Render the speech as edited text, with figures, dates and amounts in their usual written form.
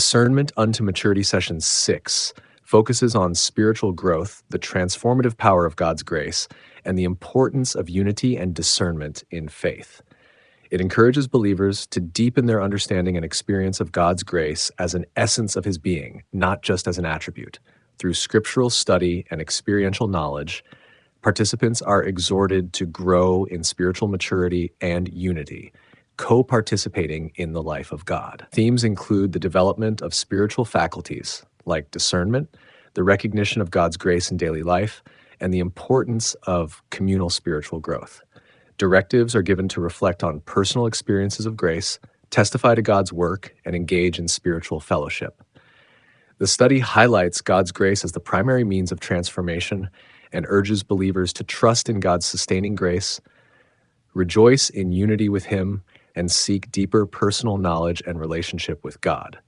Discernment unto Maturity Session 6 focuses on spiritual growth, the transformative power of God's grace, and the importance of unity and discernment in faith. It encourages believers to deepen their understanding and experience of God's grace as an essence of His being, not just as an attribute. Through scriptural study and experiential knowledge, participants are exhorted to grow in spiritual maturity and unity, co-participating in the life of God. Themes include the development of spiritual faculties like discernment, the recognition of God's grace in daily life, and the importance of communal spiritual growth. Directives are given to reflect on personal experiences of grace, testify to God's work, and engage in spiritual fellowship. The study highlights God's grace as the primary means of transformation and urges believers to trust in God's sustaining grace, rejoice in unity with Him, and seek deeper personal knowledge and relationship with God.